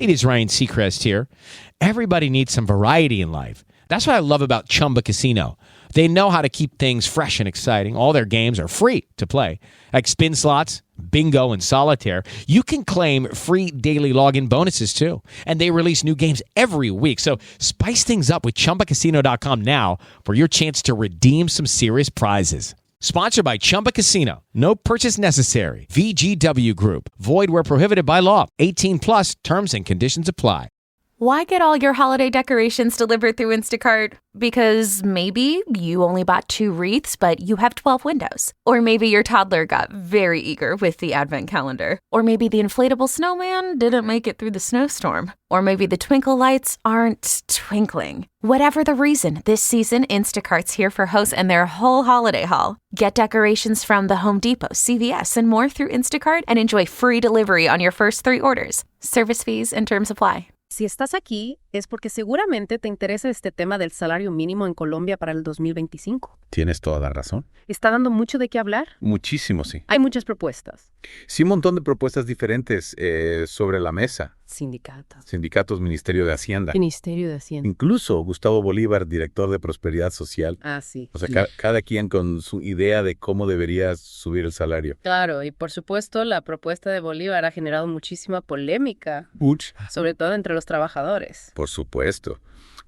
It is Ryan Seacrest here. Everybody needs some variety in life. That's what I love about Chumba Casino. They know how to keep things fresh and exciting. All their games are free to play. Like spin slots, bingo, and solitaire. You can claim free daily login bonuses too. And they release new games every week. So spice things up with ChumbaCasino.com now for your chance to redeem some serious prizes. Sponsored by Chumba Casino. No purchase necessary. VGW Group. Void where prohibited by law. 18 plus terms and conditions apply. Why get all your holiday decorations delivered through Instacart? Because maybe you only bought 2 wreaths, but you have 12 windows. Or maybe your toddler got very eager with the advent calendar. Or maybe the inflatable snowman didn't make it through the snowstorm. Or maybe the twinkle lights aren't twinkling. Whatever the reason, this season, Instacart's here for hosts and their whole holiday haul. Get decorations from the Home Depot, CVS, and more through Instacart and enjoy free delivery on your first 3 orders. Service fees and terms apply. Si estás aquí, es porque seguramente te interesa este tema del salario mínimo en Colombia para el 2025. Tienes toda la razón. ¿Está dando mucho de qué hablar? Muchísimo, sí. Hay muchas propuestas. Sí, un montón de propuestas diferentes sobre la mesa. Sindicatos, Ministerio de Hacienda. Ministerio de Hacienda. Incluso Gustavo Bolívar, director de Prosperidad Social. Ah, sí. O sea, cada quien con su idea de cómo debería subir el salario. Claro, y por supuesto la propuesta de Bolívar ha generado muchísima polémica. Sobre todo entre los trabajadores. Por supuesto.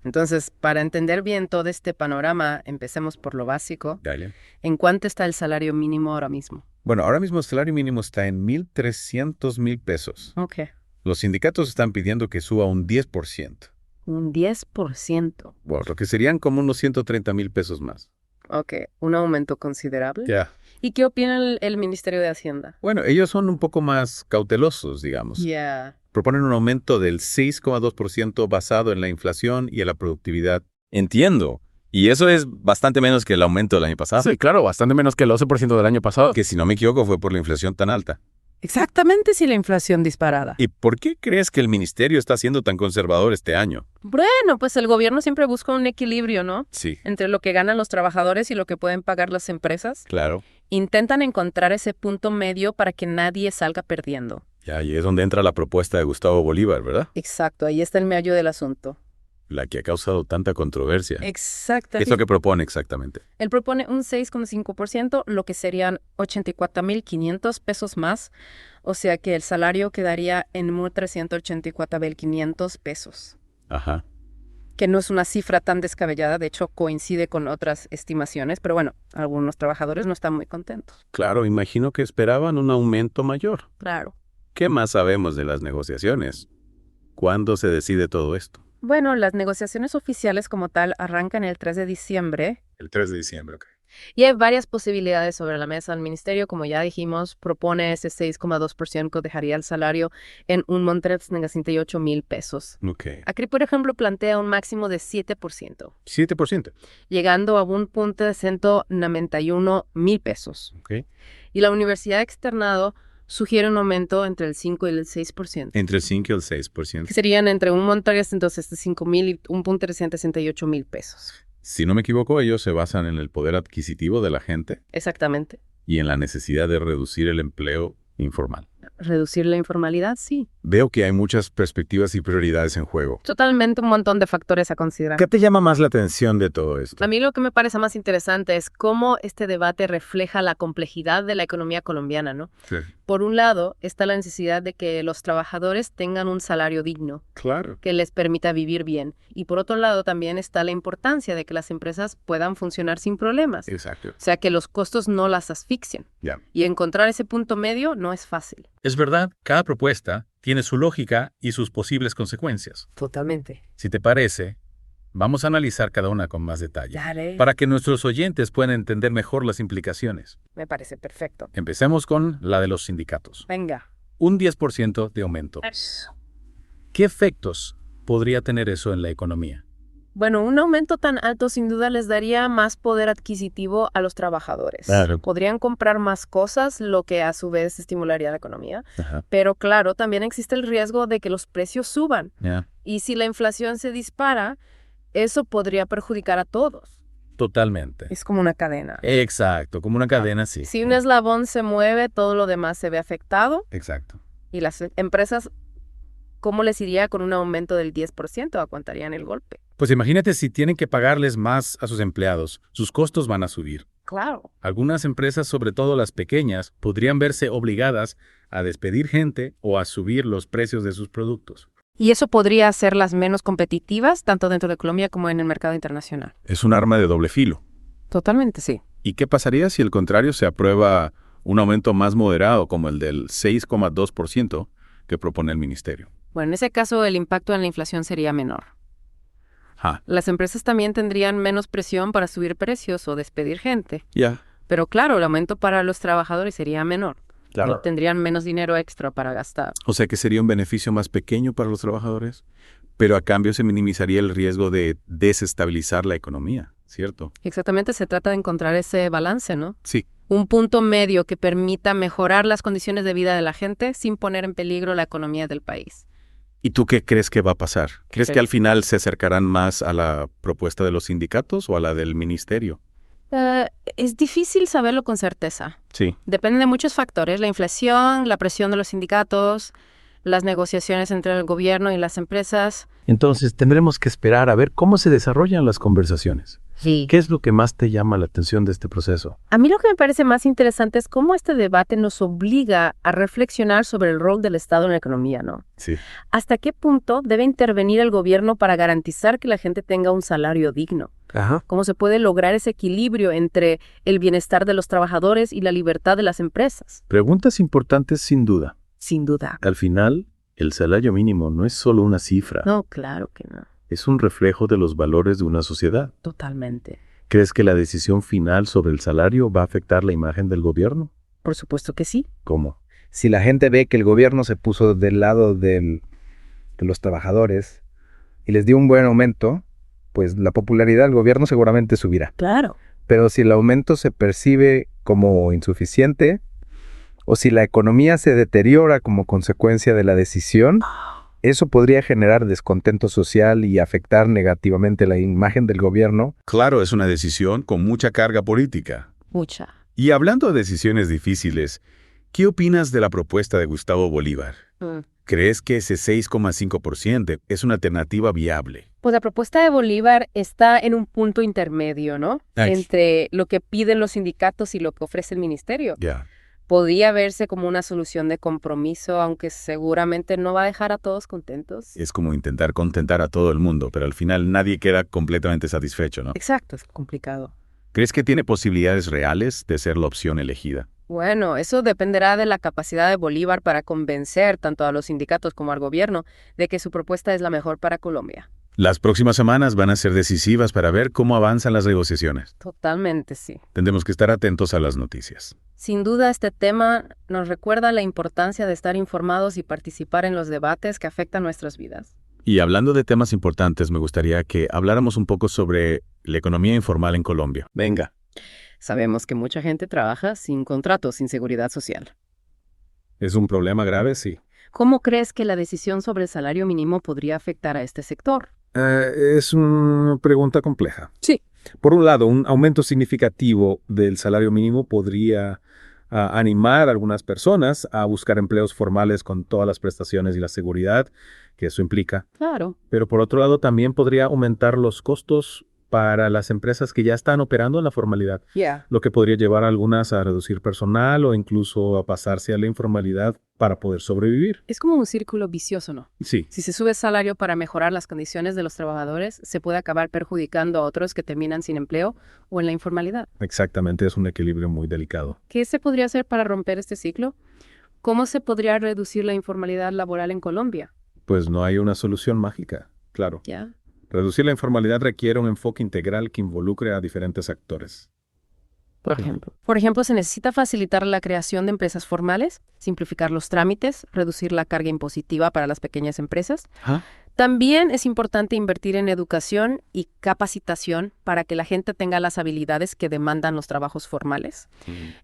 Entonces, para entender bien todo este panorama, empecemos por lo básico. Dale. ¿En cuánto está el salario mínimo ahora mismo? Bueno, ahora mismo el salario mínimo está en 1,300,000 pesos. Ok. Los sindicatos están pidiendo que suba un 10%. Un 10%. Bueno, lo que serían como unos 130,000 pesos más. Ok, un aumento considerable. Ya. ¿Y qué opina el Ministerio de Hacienda? Bueno, ellos son un poco más cautelosos, digamos. Ya. Proponen un aumento del 6,2% basado en la inflación y en la productividad. Entiendo. Y eso es bastante menos que el aumento del año pasado. Sí, claro, bastante menos que el 11% del año pasado. Que si no me equivoco fue por la inflación tan alta. Exactamente, si la inflación disparada. ¿Y por qué crees que el ministerio está siendo tan conservador este año? Bueno, pues el gobierno siempre busca un equilibrio, ¿no? Sí. Entre lo que ganan los trabajadores y lo que pueden pagar las empresas. Claro. Intentan encontrar ese punto medio para que nadie salga perdiendo. Ya, y es donde entra la propuesta de Gustavo Bolívar, ¿verdad? Exacto, ahí está el meollo del asunto. La que ha causado tanta controversia. Exacto. ¿Qué es lo que propone exactamente? Él propone un 6,5%, lo que serían 84,500 pesos más. O sea que el salario quedaría en 1,384,500 pesos. Ajá. Que no es una cifra tan descabellada, de hecho coincide con otras estimaciones, pero bueno, algunos trabajadores no están muy contentos. Claro, imagino que esperaban un aumento mayor. Claro. ¿Qué más sabemos de las negociaciones? ¿Cuándo se decide todo esto? Bueno, las negociaciones oficiales como tal arrancan el 3 de diciembre. El 3 de diciembre, ok. Y hay varias posibilidades sobre la mesa. El ministerio, como ya dijimos, propone ese 6,2% que dejaría el salario en un monto de 68,000 pesos. Ok. Aquí, por ejemplo, plantea un máximo de 7%. 7%. Llegando a un punto de 191,000 pesos. Ok. Y la Universidad Externado sugiere un aumento entre el 5 y el 6%. Entre el 5 y el 6%. Que serían entre un monto de 165,000 y un punto de 168,000 pesos. Si no me equivoco, ellos se basan en el poder adquisitivo de la gente Exactamente. y en la necesidad de reducir el empleo informal. Reducir la informalidad, sí. Veo que hay muchas perspectivas y prioridades en juego. Totalmente un montón de factores a considerar. ¿Qué te llama más la atención de todo esto? A mí lo que me parece más interesante es cómo este debate refleja la complejidad de la economía colombiana, ¿no? Sí. Por un lado, está la necesidad de que los trabajadores tengan un salario digno, Claro. que les permita vivir bien. Y por otro lado, también está la importancia de que las empresas puedan funcionar sin problemas. Exacto. O sea, que los costos no las asfixien. Ya. Y encontrar ese punto medio no es fácil. Es verdad, cada propuesta tiene su lógica y sus posibles consecuencias. Totalmente. Si te parece, vamos a analizar cada una con más detalle, Dale. para que nuestros oyentes puedan entender mejor las implicaciones. Me parece perfecto. Empecemos con la de los sindicatos. Venga. Un 10% de aumento. ¿Qué efectos podría tener eso en la economía? Bueno, un aumento tan alto sin duda les daría más poder adquisitivo a los trabajadores. Claro. Podrían comprar más cosas, lo que a su vez estimularía la economía. Ajá. Pero claro, también existe el riesgo de que los precios suban. Ya. Y si la inflación se dispara, eso podría perjudicar a todos. Totalmente. Es como una cadena. Exacto, como una cadena, sí. Si un eslabón se mueve, todo lo demás se ve afectado Exacto. y las empresas ¿cómo les iría con un aumento del 10%? ¿Aguantarían el golpe? Pues imagínate si tienen que pagarles más a sus empleados, sus costos van a subir. Claro. Algunas empresas, sobre todo las pequeñas, podrían verse obligadas a despedir gente o a subir los precios de sus productos. Y eso podría hacerlas menos competitivas, tanto dentro de Colombia como en el mercado internacional. Es un arma de doble filo. Totalmente, sí. ¿Y qué pasaría si al contrario se aprueba un aumento más moderado como el del 6,2% que propone el ministerio? Bueno, en ese caso el impacto en la inflación sería menor. Las empresas también tendrían menos presión para subir precios o despedir gente. Ya. Pero claro, el aumento para los trabajadores sería menor. Claro. Y tendrían menos dinero extra para gastar. O sea que sería un beneficio más pequeño para los trabajadores, pero a cambio se minimizaría el riesgo de desestabilizar la economía, ¿cierto? Exactamente, se trata de encontrar ese balance, ¿no? Sí. Un punto medio que permita mejorar las condiciones de vida de la gente sin poner en peligro la economía del país. ¿Y tú qué crees que va a pasar? ¿Crees que al final se acercarán más a la propuesta de los sindicatos o a la del ministerio? Es difícil saberlo con certeza. Sí. Depende de muchos factores, la inflación, la presión de los sindicatos, las negociaciones entre el gobierno y las empresas. Entonces tendremos que esperar a ver cómo se desarrollan las conversaciones. Sí. ¿Qué es lo que más te llama la atención de este proceso? A mí lo que me parece más interesante es cómo este debate nos obliga a reflexionar sobre el rol del Estado en la economía, ¿no? Sí. ¿Hasta qué punto debe intervenir el gobierno para garantizar que la gente tenga un salario digno? Ajá. ¿Cómo se puede lograr ese equilibrio entre el bienestar de los trabajadores y la libertad de las empresas? Preguntas importantes sin duda. Sin duda. Al final, el salario mínimo no es solo una cifra. No, claro que no. Es un reflejo de los valores de una sociedad. Totalmente. ¿Crees que la decisión final sobre el salario va a afectar la imagen del gobierno? Por supuesto que sí. ¿Cómo? Si la gente ve que el gobierno se puso del lado de los trabajadores y les dio un buen aumento, pues la popularidad del gobierno seguramente subirá. Claro. Pero si el aumento se percibe como insuficiente o si la economía se deteriora como consecuencia de la decisión, eso podría generar descontento social y afectar negativamente la imagen del gobierno. Claro, es una decisión con mucha carga política. Mucha. Y hablando de decisiones difíciles, ¿qué opinas de la propuesta de Gustavo Bolívar? ¿Crees que ese 6,5% es una alternativa viable? Pues la propuesta de Bolívar está en un punto intermedio, ¿no? Entre lo que piden los sindicatos y lo que ofrece el ministerio. Ya. Podría verse como una solución de compromiso, aunque seguramente no va a dejar a todos contentos. Es como intentar contentar a todo el mundo, pero al final nadie queda completamente satisfecho, ¿no? Exacto, es complicado. ¿Crees que tiene posibilidades reales de ser la opción elegida? Bueno, eso dependerá de la capacidad de Bolívar para convencer tanto a los sindicatos como al gobierno de que su propuesta es la mejor para Colombia. Las próximas semanas van a ser decisivas para ver cómo avanzan las negociaciones. Totalmente, sí. Tendremos que estar atentos a las noticias. Sin duda, este tema nos recuerda la importancia de estar informados y participar en los debates que afectan nuestras vidas. Y hablando de temas importantes, me gustaría que habláramos un poco sobre la economía informal en Colombia. Venga. Sabemos que mucha gente trabaja sin contrato, sin seguridad social. ¿Es un problema grave? Sí. ¿Cómo crees que la decisión sobre el salario mínimo podría afectar a este sector? Es una pregunta compleja. Sí. Por un lado, un aumento significativo del salario mínimo podría animar a algunas personas a buscar empleos formales con todas las prestaciones y la seguridad que eso implica. Claro. Pero por otro lado, también podría aumentar los costos para las empresas que ya están operando en la formalidad, lo que podría llevar a algunas a reducir personal o incluso a pasarse a la informalidad para poder sobrevivir. Es como un círculo vicioso, ¿no? Sí. Si se sube el salario para mejorar las condiciones de los trabajadores, se puede acabar perjudicando a otros que terminan sin empleo o en la informalidad. Exactamente, es un equilibrio muy delicado. ¿Qué se podría hacer para romper este ciclo? ¿Cómo se podría reducir la informalidad laboral en Colombia? Pues no hay una solución mágica, claro. ¿Ya? Reducir la informalidad requiere un enfoque integral que involucre a diferentes actores. Por ejemplo, se necesita facilitar la creación de empresas formales, simplificar los trámites, reducir la carga impositiva para las pequeñas empresas. También es importante invertir en educación y capacitación para que la gente tenga las habilidades que demandan los trabajos formales.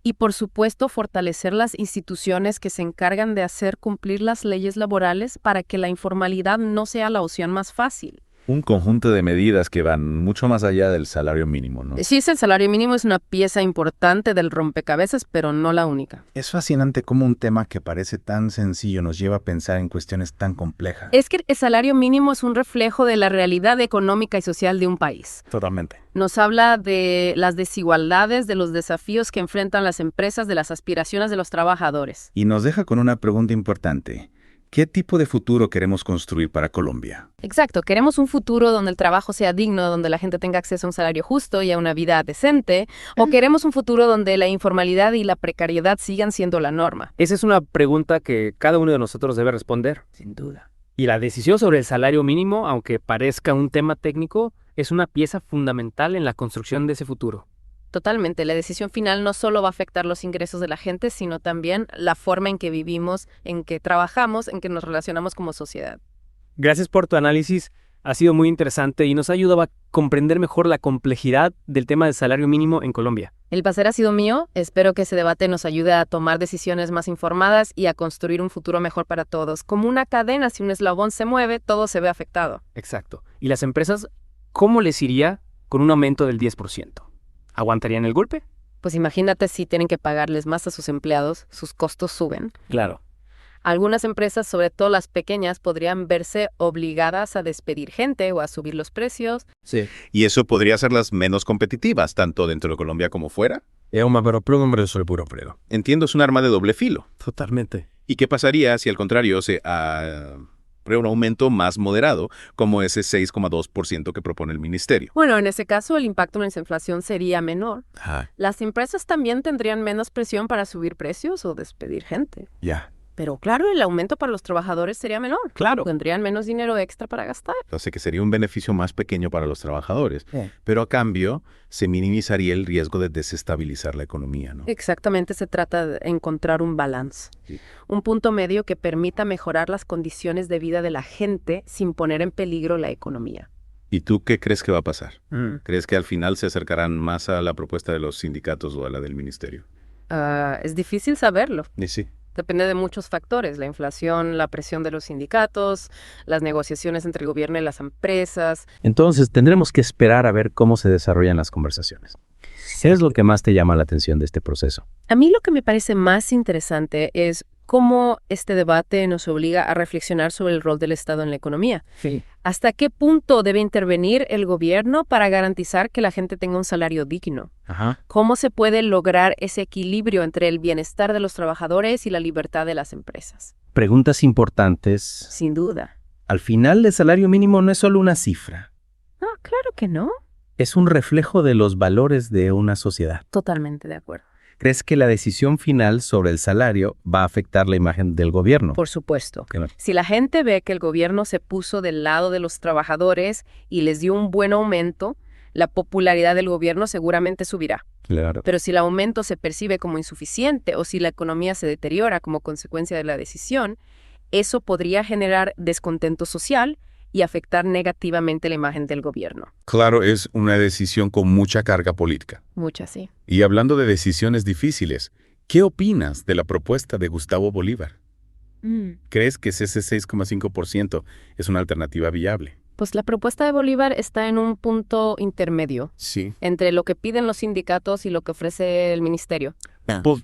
Y, por supuesto, fortalecer las instituciones que se encargan de hacer cumplir las leyes laborales para que la informalidad no sea la opción más fácil. Un conjunto de medidas que van mucho más allá del salario mínimo, ¿no? Sí, el salario mínimo es una pieza importante del rompecabezas, pero no la única. Es fascinante cómo un tema que parece tan sencillo nos lleva a pensar en cuestiones tan complejas. Es que el salario mínimo es un reflejo de la realidad económica y social de un país. Totalmente. Nos habla de las desigualdades, de los desafíos que enfrentan las empresas, de las aspiraciones de los trabajadores. Y nos deja con una pregunta importante. ¿Qué tipo de futuro queremos construir para Colombia? Exacto, queremos un futuro donde el trabajo sea digno, donde la gente tenga acceso a un salario justo y a una vida decente, o queremos un futuro donde la informalidad y la precariedad sigan siendo la norma. Esa es una pregunta que cada uno de nosotros debe responder. Sin duda. Y la decisión sobre el salario mínimo, aunque parezca un tema técnico, es una pieza fundamental en la construcción de ese futuro. Totalmente, la decisión final no solo va a afectar los ingresos de la gente, sino también la forma en que vivimos, en que trabajamos, en que nos relacionamos como sociedad. Gracias por tu análisis, ha sido muy interesante y nos ha ayudado a comprender mejor la complejidad del tema del salario mínimo en Colombia. El placer ha sido mío, espero que ese debate nos ayude a tomar decisiones más informadas y a construir un futuro mejor para todos. Como una cadena, si un eslabón se mueve, todo se ve afectado. Exacto. ¿Y las empresas, cómo les iría con un aumento del 10%? ¿Aguantarían el golpe? Pues imagínate si tienen que pagarles más a sus empleados, sus costos suben. Claro. Algunas empresas, sobre todo las pequeñas, podrían verse obligadas a despedir gente o a subir los precios. Sí. Y eso podría hacerlas menos competitivas, tanto dentro de Colombia como fuera. Entiendo, es un arma de doble filo. Totalmente. ¿Y qué pasaría si al contrario se un aumento más moderado, como ese 6,2% que propone el ministerio? Bueno, en ese caso el impacto en la inflación sería menor. Las empresas también tendrían menos presión para subir precios o despedir gente. Ya. Pero claro, el aumento para los trabajadores sería menor. Claro. Tendrían menos dinero extra para gastar. Entonces que sería un beneficio más pequeño para los trabajadores, pero a cambio se minimizaría el riesgo de desestabilizar la economía, ¿no? Exactamente, se trata de encontrar un balance. Sí. Un punto medio que permita mejorar las condiciones de vida de la gente sin poner en peligro la economía. ¿Y tú qué crees que va a pasar? ¿Crees que al final se acercarán más a la propuesta de los sindicatos o a la del ministerio? Es difícil saberlo. Y sí. Depende de muchos factores, la inflación, la presión de los sindicatos, las negociaciones entre el gobierno y las empresas. Entonces tendremos que esperar a ver cómo se desarrollan las conversaciones. ¿Qué es lo que más te llama la atención de este proceso? A mí lo que me parece más interesante es cómo este debate nos obliga a reflexionar sobre el rol del Estado en la economía. Sí. ¿Hasta qué punto debe intervenir el gobierno para garantizar que la gente tenga un salario digno? ¿Cómo se puede lograr ese equilibrio entre el bienestar de los trabajadores y la libertad de las empresas? Preguntas importantes. Sin duda. Al final, el salario mínimo no es solo una cifra. No, claro que no. Es un reflejo de los valores de una sociedad. Totalmente de acuerdo. ¿Crees que la decisión final sobre el salario va a afectar la imagen del gobierno? Por supuesto. Claro. Si la gente ve que el gobierno se puso del lado de los trabajadores y les dio un buen aumento, la popularidad del gobierno seguramente subirá. Claro. Pero si el aumento se percibe como insuficiente o si la economía se deteriora como consecuencia de la decisión, eso podría generar descontento social y afectar negativamente la imagen del gobierno. Claro, es una decisión con mucha carga política. Mucha, sí. Y hablando de decisiones difíciles, ¿qué opinas de la propuesta de Gustavo Bolívar? ¿Crees que ese 6,5% es una alternativa viable? Pues la propuesta de Bolívar está en un punto intermedio Sí. entre lo que piden los sindicatos y lo que ofrece el ministerio.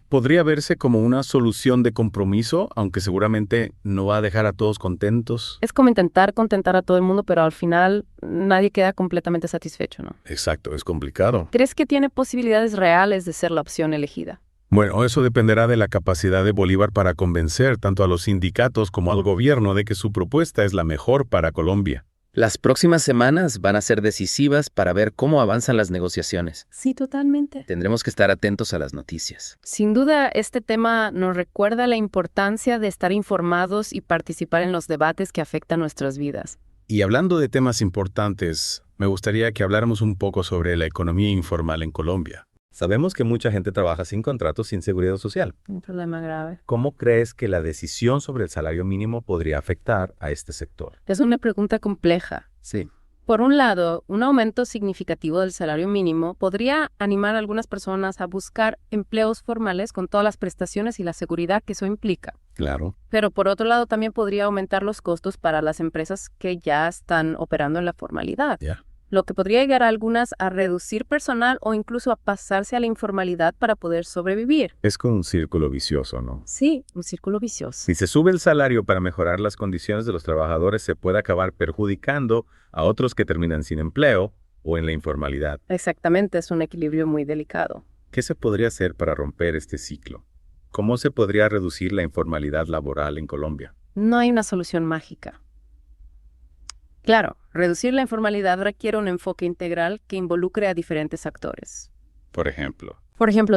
¿Podría verse como una solución de compromiso, aunque seguramente no va a dejar a todos contentos? Es como intentar contentar a todo el mundo, pero al final nadie queda completamente satisfecho, ¿no? Exacto, es complicado. ¿Crees que tiene posibilidades reales de ser la opción elegida? Bueno, eso dependerá de la capacidad de Bolívar para convencer tanto a los sindicatos como al gobierno de que su propuesta es la mejor para Colombia. Las próximas semanas van a ser decisivas para ver cómo avanzan las negociaciones. Sí, totalmente. Tendremos que estar atentos a las noticias. Sin duda, este tema nos recuerda la importancia de estar informados y participar en los debates que afectan nuestras vidas. Y hablando de temas importantes, me gustaría que habláramos un poco sobre la economía informal en Colombia. Sabemos que mucha gente trabaja sin contratos, sin seguridad social. Un problema grave. ¿Cómo crees que la decisión sobre el salario mínimo podría afectar a este sector? Es una pregunta compleja. Sí. Por un lado, un aumento significativo del salario mínimo podría animar a algunas personas a buscar empleos formales con todas las prestaciones y la seguridad que eso implica. Claro. Pero por otro lado, también podría aumentar los costos para las empresas que ya están operando en la formalidad. Lo que podría llegar a algunas a reducir personal o incluso a pasarse a la informalidad para poder sobrevivir. Es como un círculo vicioso, ¿no? Sí, un círculo vicioso. Si se sube el salario para mejorar las condiciones de los trabajadores, se puede acabar perjudicando a otros que terminan sin empleo o en la informalidad. Exactamente, es un equilibrio muy delicado. ¿Qué se podría hacer para romper este ciclo? ¿Cómo se podría reducir la informalidad laboral en Colombia? No hay una solución mágica. Claro, reducir la informalidad requiere un enfoque integral que involucre a diferentes actores. Por ejemplo,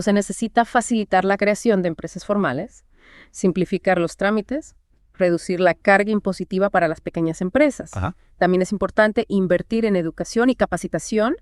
se necesita facilitar la creación de empresas formales, simplificar los trámites, reducir la carga impositiva para las pequeñas empresas. También es importante invertir en educación y capacitación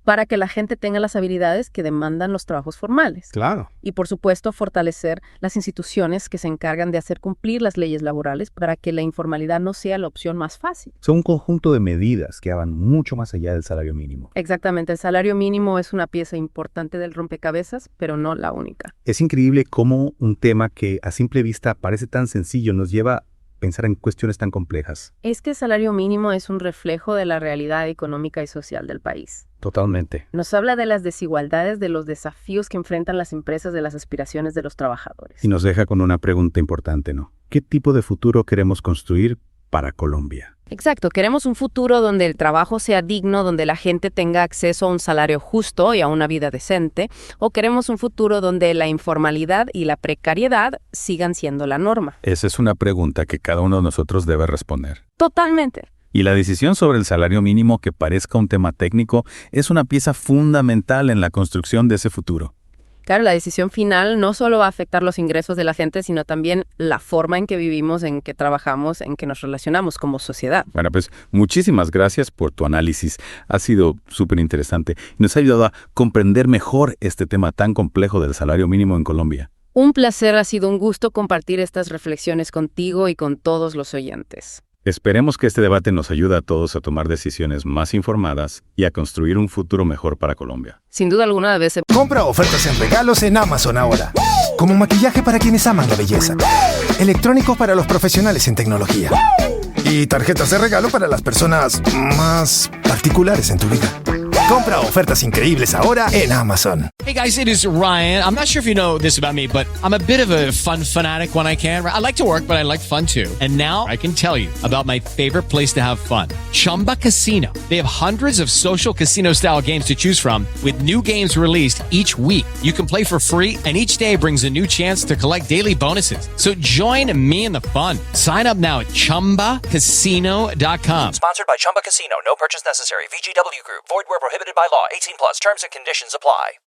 para que la gente tenga las habilidades que demandan los trabajos formales. Claro. Y, por supuesto, fortalecer las instituciones que se encargan de hacer cumplir las leyes laborales para que la informalidad no sea la opción más fácil. Son un conjunto de medidas que van mucho más allá del salario mínimo. Exactamente. El salario mínimo es una pieza importante del rompecabezas, pero no la única. Es increíble cómo un tema que a simple vista parece tan sencillo nos lleva a pensar en cuestiones tan complejas. Es que el salario mínimo es un reflejo de la realidad económica y social del país. Totalmente. Nos habla de las desigualdades, de los desafíos que enfrentan las empresas, de las aspiraciones de los trabajadores. Y nos deja con una pregunta importante, ¿no? ¿Qué tipo de futuro queremos construir para Colombia? Exacto, queremos un futuro donde el trabajo sea digno, donde la gente tenga acceso a un salario justo y a una vida decente, o queremos un futuro donde la informalidad y la precariedad sigan siendo la norma. Esa es una pregunta que cada uno de nosotros debe responder. Totalmente. Y la decisión sobre el salario mínimo, que parezca un tema técnico, es una pieza fundamental en la construcción de ese futuro. Claro, la decisión final no solo va a afectar los ingresos de la gente, sino también la forma en que vivimos, en que trabajamos, en que nos relacionamos como sociedad. Bueno, pues muchísimas gracias por tu análisis. Ha sido súper interesante y nos ha ayudado a comprender mejor este tema tan complejo del salario mínimo en Colombia. Un placer, ha sido un gusto compartir estas reflexiones contigo y con todos los oyentes. Esperemos que este debate nos ayude a todos a tomar decisiones más informadas y a construir un futuro mejor para Colombia. Sin duda alguna, a veces... Compra ofertas en regalos en Amazon ahora. Como maquillaje para quienes aman la belleza. Electrónicos para los profesionales en tecnología. Y tarjetas de regalo para las personas más particulares en tu vida. Compra ofertas increíbles ahora en Amazon. Hey guys, it is Ryan. I'm not sure if you know this about me, but I'm a bit of a fun fanatic when I can. I like to work, but I like fun too. And now I can tell you about my favorite place to have fun. Chumba Casino. They have hundreds of social casino style games to choose from with new games released each week. You can play for free and each day brings a new chance to collect daily bonuses. So join me in the fun. Sign up now at ChumbaCasino.com. Sponsored by Chumba Casino. No purchase necessary. VGW Group. Void where prohibited by law. 18+. Terms and conditions apply.